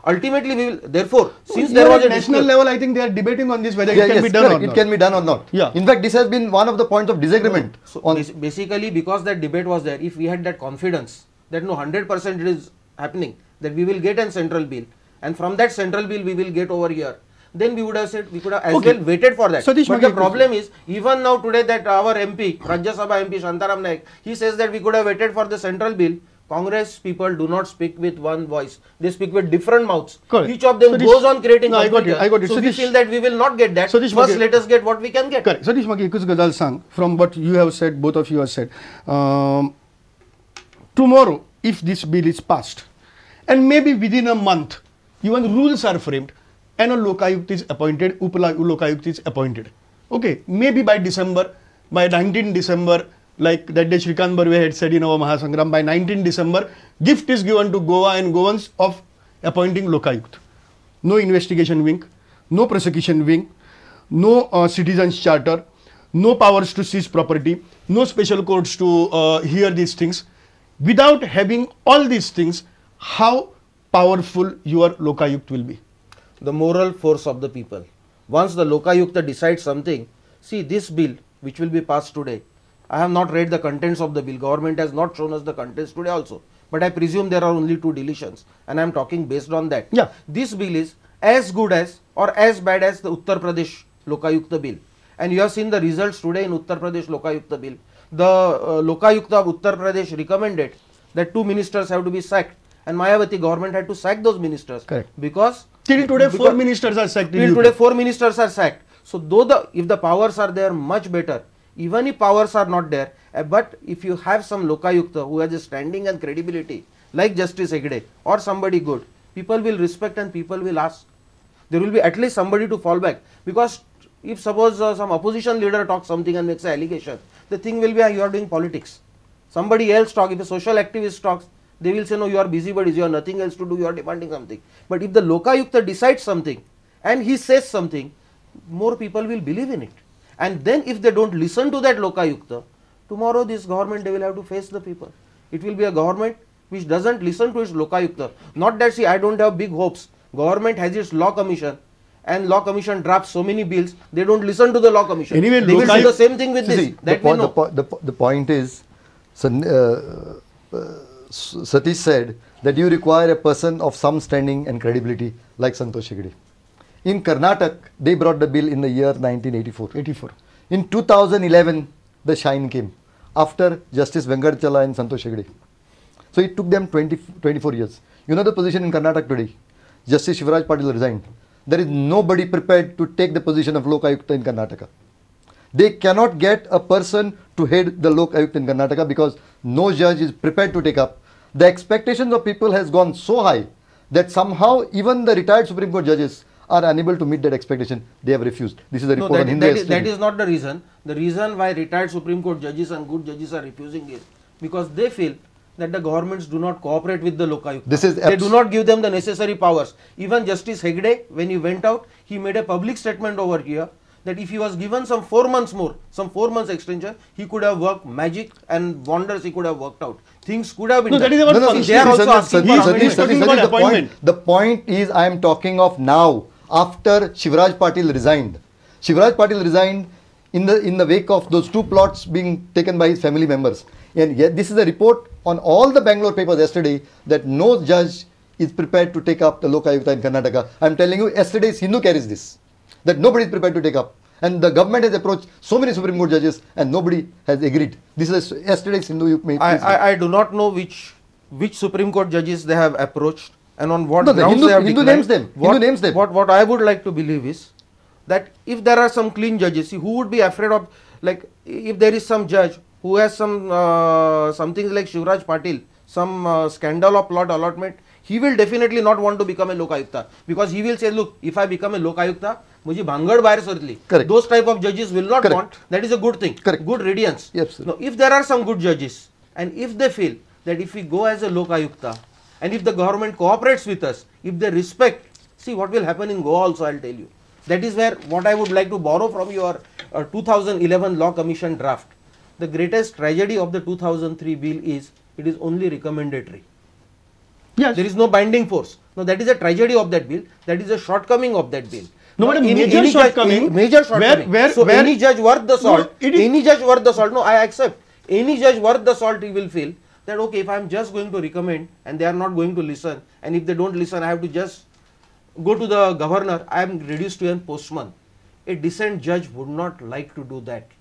Ultimately, we will. Therefore, since there was a national level, I think they are debating on this whether Yeah, it can yes, be done correct. or not. It can be done or not. Yeah. In fact, this has been one of the points of disagreement. So on basically, because that debate was there, if we had that confidence that no 100% it is happening, that we will get a central bill, and from that central bill we will get over here, then we would have said, we could have as well waited for that. Satish, but the problem is, even now today that our MP, Rajya Sabha MP Shantaram Naik, he says that we could have waited for the central bill. Congress people do not speak with one voice. They speak with different mouths. Correct. Each of them Satish, goes on creating I got conflict. it. I got it. So we Satish, feel that we will not get that. Satish, First, let us get what we can get. Correct. Satish Maki, Kus Gadal Sang, from what you have said, both of you have said, tomorrow, if this bill is passed, and maybe within a month, even rules are framed, and a Lokayukt is appointed, Lokayukt is appointed. Okay, maybe by December, by 19 December, like that day Shrikant Barve had said in our Mahasangram, by 19 December, gift is given to Goa and Goans of appointing Lokayukt. No investigation wing, no prosecution wing, no citizens charter, no powers to seize property, no special courts to hear these things. Without having all these things, how powerful your Lokayukt will be? The moral force of the people. Once the Lokayukta decides something, see this bill which will be passed today, I have not read the contents of the bill, government has not shown us the contents today also, but I presume there are only 2 deletions and I am talking based on that. Yeah. This bill is as good as or as bad as the Uttar Pradesh Lokayukta bill, and you have seen the results today in Uttar Pradesh Lokayukta bill. The Lokayukta of Uttar Pradesh recommended that 2 ministers have to be sacked, and Mayawati government had to sack those ministers. Correct. Because Till today, 4 ministers are sacked. Till today 4 ministers are sacked. So though if the powers are there, much better. Even if powers are not there, but if you have some Lokayukta who has a standing and credibility like Justice Hegde or somebody good, people will respect and people will ask. There will be at least somebody to fall back, because if suppose some opposition leader talks something and makes an allegation, the thing will be you are doing politics. Somebody else talk, if a social activist talks, they will say no, you are busybodies, you have nothing else to do, you are demanding something. But if the Lokayukta decides something and he says something, more people will believe in it. And then if they don't listen to that Lokayukta, tomorrow this government, they will have to face the people. It will be a government which doesn't listen to its Lokayukta. Not that, see, I don't have big hopes. Government has its law commission, and law commission drafts so many bills, they don't listen to the law commission. Anyway, they will do the same thing with this. See, the point is, Satish said that you require a person of some standing and credibility like Santosh Hegde. In Karnataka, they brought the bill in the year 1984. In 2011, the shine came after Justice Venkatachala and Santosh Hegde. So it took them 24 years. You know the position in Karnataka today? Justice Shivraj Patil resigned. There is nobody prepared to take the position of Lokayukta in Karnataka. They cannot get a person to head the Lokayukta in Karnataka because no judge is prepared to take up. The expectations of people has gone so high that somehow even the retired Supreme Court judges are unable to meet that expectation. They have refused. This is the report on Hindu. That is not the reason. The reason why retired Supreme Court judges and good judges are refusing is because they feel that the governments do not cooperate with the Lokayukta. They do not give them the necessary powers. Even Justice Hegde, when he went out, he made a public statement over here that if he was given some 4 months more, some 4 months extension, he could have worked magic and wonders he could have worked out. Things could have been done. That is about they are also asking for appointment. The point is, I am talking of now, after Shivraj Patil resigned. Shivraj Patil resigned in the wake of those 2 plots being taken by his family members. And yet this is a report on all the Bangalore papers yesterday that no judge is prepared to take up the Lokayukta in Karnataka. I am telling you, yesterday's Hindu carries this, that nobody is prepared to take up. And the government has approached so many Supreme Court judges and nobody has agreed. This is yesterday's Hindu. I do not know which Supreme Court judges they have approached and on what grounds they have Hindu names them. What I would like to believe is that if there are some clean judges, see, who would be afraid of, like, if there is some judge who has some something like Shivraj Patil, some scandal of plot allotment, he will definitely not want to become a Lokayukta, because he will say, look, if I become a Lokayukta, mujhe bhangad bahar sarli. Those type of judges will not want. That is a good thing. Good radiance. Now, if there are some good judges and if they feel that if we go as a Lokayukta and if the government cooperates with us, if they respect, see what will happen in Goa also, I will tell you. That is where what I would like to borrow from your 2011 Law Commission draft. The greatest tragedy of the 2003 bill is it is only recommendatory. Yes. There is no binding force. Now that is a tragedy of that bill. That is a shortcoming of that bill. No, but a Any major judge- shortcoming. major shortcoming. So where any judge worth the salt, it is- any judge worth the salt. No, I accept. Any judge worth the salt, he will feel that okay, if I am just going to recommend and they are not going to listen, and if they don't listen, I have to just go to the governor. I am reduced to a postman. A decent judge would not like to do that.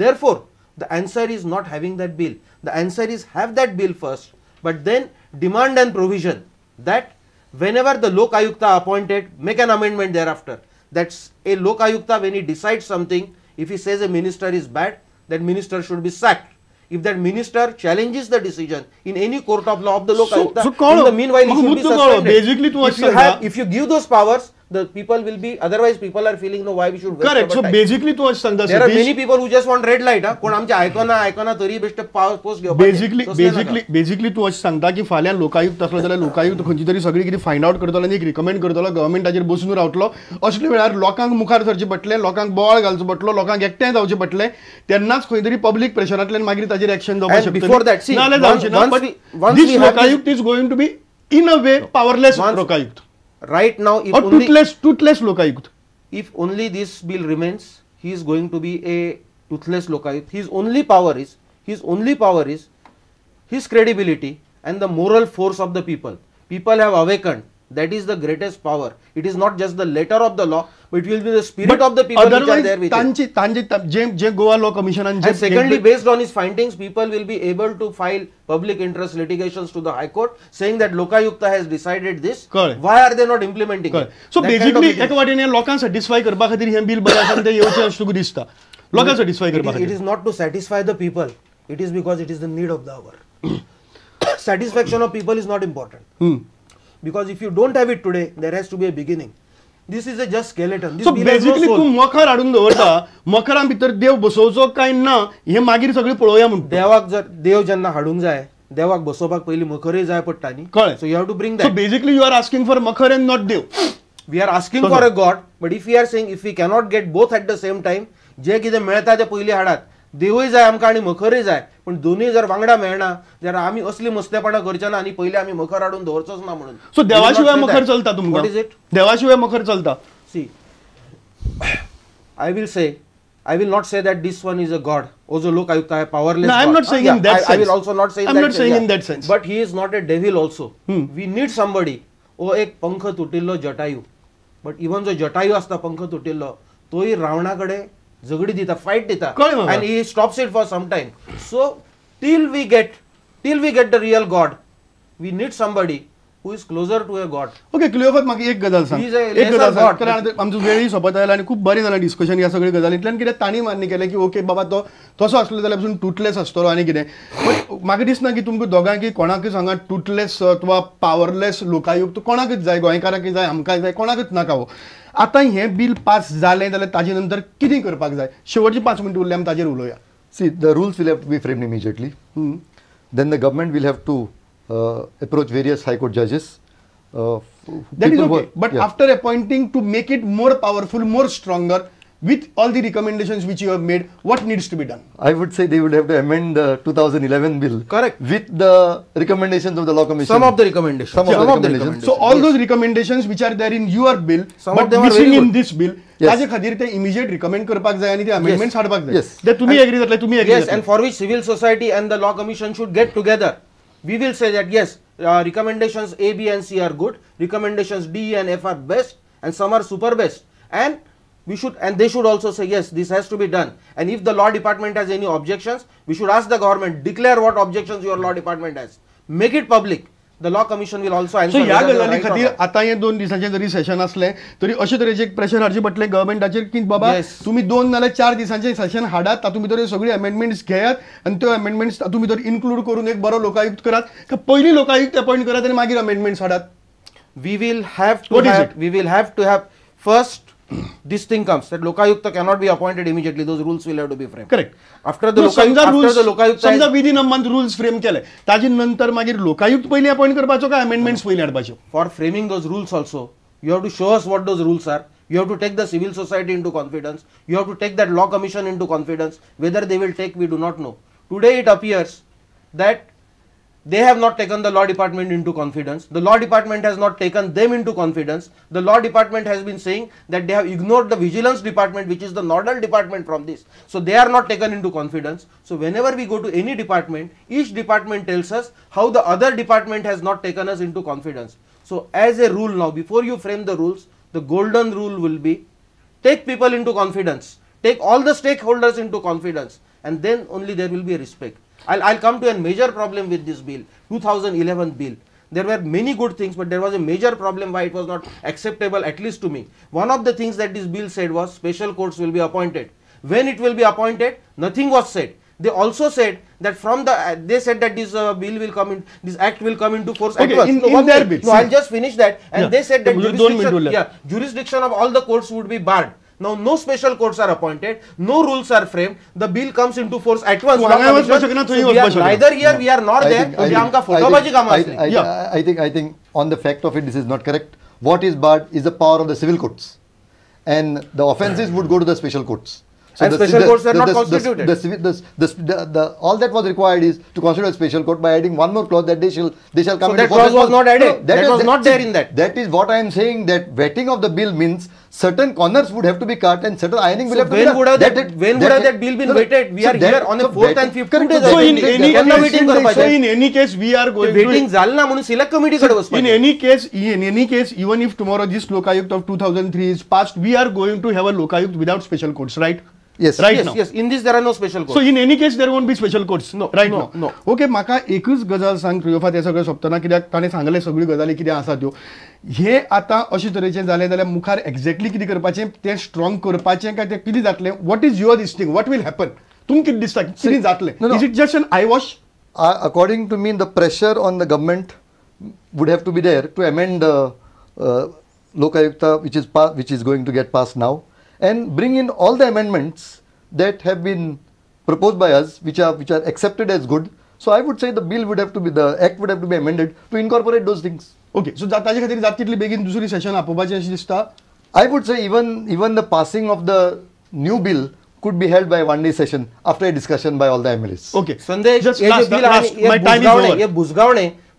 Therefore, the answer is not having that bill. The answer is have that bill first, but then demand and provision that whenever the Lok Ayukta appointed, make an amendment thereafter. That's a Lok Ayukta, when he decides something, if he says a minister is bad, that minister should be sacked. If that minister challenges the decision in any court of law of the Lok Ayukta, in the meanwhile he should be suspended. Basically, if you give those powers, the people will be, otherwise people are feeling no, why we should waste correct. our So time. basically, to सांगता There are many people who just want red light. कोण आमच्या आयकना तरी best post घेवपाचे. Basically तू अशें सांगता की फाल्यां लोकायुक्त आसलो जाल्यार लोकायुक्त खंयची तरी सगळी कितें फायंड आउट करतलो आनी एक रिकमेंड करतलो गव्हर्मेंटाचेर बसून रावतलो. असल्या वेळार लोकांक मुखार सरचें पडटलें, लोकांक बोवाळ घालचो पडटलो, लोकांक एकठांय जावचें पडटलें. तेन्नाच खंय तरी पब्लीक प्रेशरांतल्यान मागीर ताचेर एक्शन जावपाक शकता. before that, see, नाल्यार जावचें ना. once But we this have Lokayukta is going to be in a way powerless Lokayukta. Right now, if Or only toothless Lokayukta. if only this bill remains, he is going to be a toothless Lokayukt. His only power is his credibility and the moral force of the people. People have awakened. That is the greatest power. It is not just the letter of the law, but it will be the spirit of the people which are there with it. जे Goa law कमिशनान And secondly, based on his findings, people will be able to file public interest litigations to the High Court saying that Lokayukta has decided this. Correct. Why are they not implementing it? So That kind of basically thing. एका वाटेन लोकांक satisfy करपा खातीर हें bill बरें आसा तें येवचें अशें तुका दिसता. लोकांक सॅटिस्फाय करपा It खातीर. is not to satisfy the people. It is because it is the need of the hour. Satisfaction of people is not important. Because if you don't have it today, there has to be a beginning. This is a just skeleton. This so bill has no basically soul. तू मखर हाडून दवरता, मखरा भितर देव बसोवचो काय ना हें मागीर सगळें पळोवया म्हणटा. देवाक जर देव जेन्ना हाडूंक जाय, देवाक बसोवपाक पयलीं मखरय जाय पडटा न्ही. कळ्ळें. So you have to bring so that. Basically you are asking for मखर एंड नॉट देव. We are asking for a God, but if we are saying if we cannot get both at the same time, जे कितें मेळटा तें पयलीं हाडात. देवूय जाय आमकां आनी मखरय जाय, पण दोनूय जर वांगडा मेळना जाल्यार आमी असली मस्तेपणां करचे ना आनी पयलीं आमी मखर हाडून दवरचोच ना म्हणून. सो We will not देवाशिवाय say मखर that. चलता तुमकां. What is it? देवाशिवाय मखर चलता. See, I will not say that this one is a god. Also, Lok Ayukta hai powerless. No, I am god. not saying in that I will sense. also not say in I'm that not sense. saying yeah. in that sense. But he is not a devil also. We need somebody. ओ एक पंख तुटिल्लो Jatayu. But even जो जटायू असता पंख तुटिल्लो, तोही रावणाकडे झगडी दिता, fight दिता. कळ्ळें म्हाका. And he stops it for some time. So till we get the real God, we need somebody who is closer to a God. Okay Cleofato म्हाका एक गजाल सांग. He is a एक lesser गजाल सांग. God. कारण आमचो वेळय सोंपत आयला आनी खूब बरें जालां डिस्कशन ह्या सगळ्या गजालींतल्यान. कित्याक तांणी मान्य केलें की ओके बाबा तो तसो आसलो जाल्यार पसून टूथलेस आसतलो आनी कितें. बट म्हाका दिसना की तुमकां दोगांकी कोणाकय सांगा टूथलेस अथवा पावरलेस लोकायुक्त कोणाकच जाय, गोंयकारांकय जाय, आमकांय जाय, कोणाकच नाका हो. आतां हें बिल पास जालें जाल्यार ताजे नंतर कितें करपाक जाय? शेवटची 5 मिनटां उरली आमी ताजेर उलोवया. See, the rules will have to be framed immediately. Then the government will have to approach various high court judges. That is okay. But after appointing to make it more powerful, more stronger, with all the recommendations which you have made, what needs to be done? I would say they would have to amend the 2011 bill. Correct. With the recommendations of the Law Commission. Some of the recommendations. Some of the recommendations. So all those recommendations which are there in your bill, Some but of them are missing very in good. this bill, Yes. ताजे खातीर ते immediate recommend करपाक जाय आनी ते amendments हाडपाक जाय. Yes. ते तुम्ही agree जातले, तुम्ही agree Yes, जातले. and for which civil society and the law commission should get together. We will say that yes, recommendations A, B and C are good, recommendations D, E and F are best, and some are super best, and they should also say yes, this has to be done. And if the law department has any objections, we should ask the government, declare what objections your law department has, make it public. The law commission will also answer. सो ह्या whether they are गजाली right or खातीर not. आतां हे 2 दिसांचें जरी session असलें तरी अशे तरेचे एक pressure हाडचें पडटलें गव्हर्मेंटाचेर की बाबा Yes. तुम्ही 2 नाल्यार 4 दिसांचें सेशन हाडात, तातूंत भितर हे सगळी अमेंडमेंट्स घेयात आनी त्यो अमेंडमेंट्स तातूंत भितर इन्क्लूड करून एक बरो लोकायुक्त करात, काय पयलीं लोकायुक्त अपॉइंट करात आनी मागीर amendments हाडात. We will have to What is have, it? we will have to have first this thing comes that Lokayukta cannot be appointed immediately. Those rules will have to be framed. Correct. After the Lokayukta समजा within a month rules frame केले, ताजे नंतर मागीर लोकायुक्त पयलीं appoint करपाचो काय amendments पयलीं हाडपाच्यो? for framing those rules also, you have to show us what those rules are. You have to take the civil society into confidence. You have to take that law commission into confidence. Whether they will take, we do not know. Today it appears that they have not taken the law department into confidence. The law department has not taken them into confidence. The law department has been saying that they have ignored the vigilance department, which is the nodal department from this. So they are not taken into confidence. So whenever we go to any department, each department tells us how the other department has not taken us into confidence. So as a rule now, before you frame the rules, the golden rule will be take people into confidence, take all the stakeholders into confidence, and then only there will be a respect. I'll come to a major problem with this bill, 2011 bill. There were many good things, but there was a major problem why it was not acceptable, at least to me. One of the things that this bill said was special courts will be appointed. When it will be appointed, nothing was said. They also said that from the, they said that this bill will come in, this act will come into force at once. In their bill. No, I'll just finish that. And they said that jurisdiction, jurisdiction of all the courts would be barred. Now no special courts are appointed, no rules are framed, the bill comes into force at once. So we are neither here, we are nor there. I think on the fact of it, this is not correct. What is barred is the power of the civil courts, and the offences would go to the special courts. So and special courts are not constituted. All that was required is to constitute a special court by adding one more clause that they shall come. So that clause was not added. That was not there in that. That is what I am saying. That vetting of the bill means certain corners would have to be cut and certain ironing will have to be done. When would have that bill been vetted? We are here on the 4th and 5th 2 days. So in any case, we are going to. In any case, even if tomorrow this Lokayukt of 2003 is passed, we are going to have a Lokayukt without special courts, right? Yes. Right now. Yes. In this there are no special courts. So in any case there won't be special courts. No. Right no, now. No. Okay. म्हाका एकूच गजाल सांग प्रियोफा ते सगळें सोंपतना कित्याक ताणें सांगले सगळ्यो गजाली कितें आसा त्यो हे आतां अशे तरेचें जालें जाल्यार मुखार एक्झॅक्टली कितें करपाचें तें स्ट्रॉंग करपाचें काय तें कितें जातलें what is your this thing what will happen तुमकां कितें दिसता कितें जातलें is it just an eye wash according to me the pressure on the government would have to be there to amend the Lokayukta which is going to get passed now and bring in all the amendments that have been proposed by us which are accepted as good. So I would say the act would have to be amended to incorporate those things. Okay, so ताजे खातीर जाता तितली बेगीन दुसरी session आपोवपाचें अशें दिसता. I would say even the passing of the new bill could be held by one day session after a discussion by all the MLAs. Okay, संदेश just हे last, bill last, आणि my time is over. हे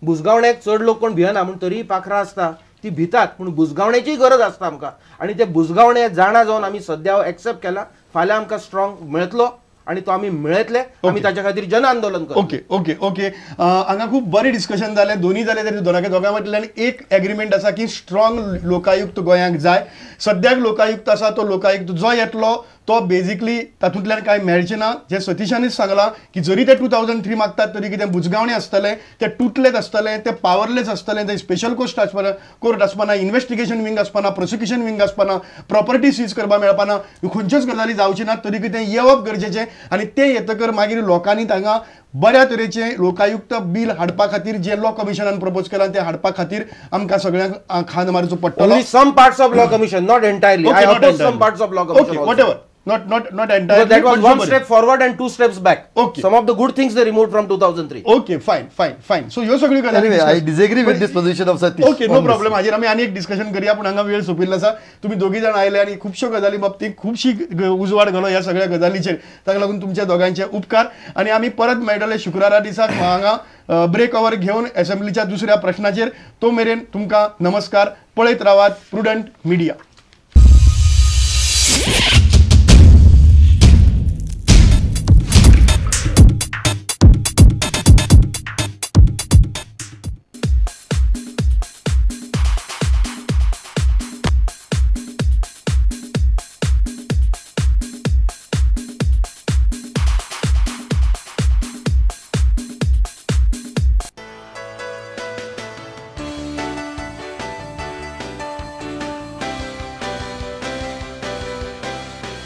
बुजगावणे चड लोक कोण Vienna म्हणून तरी पाखरां आसता ती भितात पूण बुजगावण्याची गरज आसता आमकां आणि ते बुजगावणे जाणा जावन आमी सद्या एक्सेप्ट केला फाल्यां आमकां स्ट्रॉंग मेळटलो आणि तो आमी मेळयतले आमी ताच्या खातीर जन आंदोलन करतले. ओके हांगा खूब बरें डिस्कशन जालें दोनूय जालें तरी दोगां मदल्यान एक एग्रीमेंट आसा की स्ट्रॉंग लोकायुक्त गोंयांक जाय. सद्याक लोकायुक्त आसा तो लोकायुक्त जो येतलो तो बेजिकली तातूंतल्यान कांय मेळचें ना. जे सतीशानीच सांगलां की जरी ते 2003 मागतात तरी कितें बुजगावणे आसतलें ते टूथलेस आसतलें ते पावरलेस आसतलें ते स्पेशल कोर्ट आसपाना इन्व्हेस्टिगेशन विंग आसपाना प्रोसिक्युशन विंग आसपाना प्रॉपर्टी सीज करपाक मेळपाना खंयच्योच गजाली जावची नात तरी कितें येवप गरजेचें आनी तें येतकर मागीर लोकांनी तांकां बऱ्या तरेचें लोकायुक्त बिल हाडपा खातीर जे लॉ कमिशनान प्रपोज केलां तें हाडपा खातीर आमकां सगळ्यांक खांद मारचो पडटलो. Only some parts of law commission, not entirely. I oppose some parts of law commission. Okay, whatever. Not entirely. That was one step forward and 2 steps back. Okay. Some of the good things they removed from 2003. Okay, fine. So ह्यो सगळ्यो गजाली Anyway, I disagree with this position of Satish. Okay, no problem. हाजेर आमी आनी एक discussion करूया पूण हांगा वेळ सोंपिल्लो आसा. तुमी दोगी जाण आयले आनी खुबश्यो गजाली बाबतींत खुबशी उजवाड घालो ह्या सगळ्या गजालीचेर ताका लागून तुमच्या दोगांचे उपकार आनी आमी परत मेळटले शुक्रारा दिसाक हांगा ब्रेक ओवर घेवन असेंब्लीच्या दुसऱ्या प्रश्नाचेर. तो मेरेन तुमकां नमस्कार. पळयत रावात प्रुडंट मिडिया.